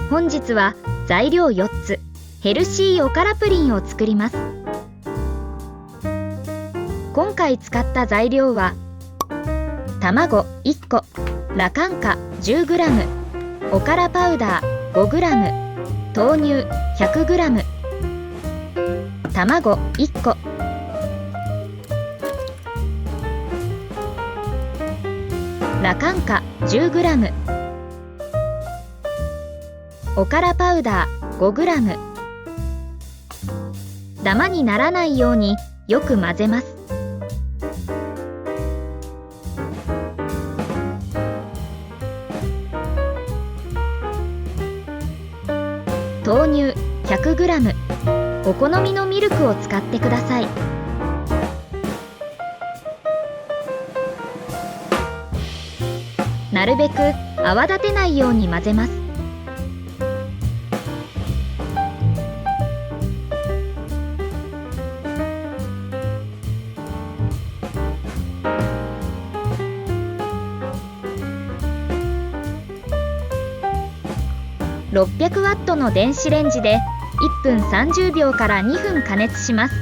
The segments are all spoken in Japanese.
本日は材料4つ、ヘルシーおからプリンを作ります。今回使った材料は、卵1個、ラカンカ 10g、おからパウダー 5g、豆乳 100g、卵1個、ラカンカ 10g、おからパウダー 5g。 ダマにならないようによく混ぜます。豆乳 100g、 お好みのミルクを使ってください。なるべく泡立てないように混ぜます。600ワットの電子レンジで1分30秒から2分加熱します。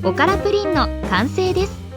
おからプリンの完成です。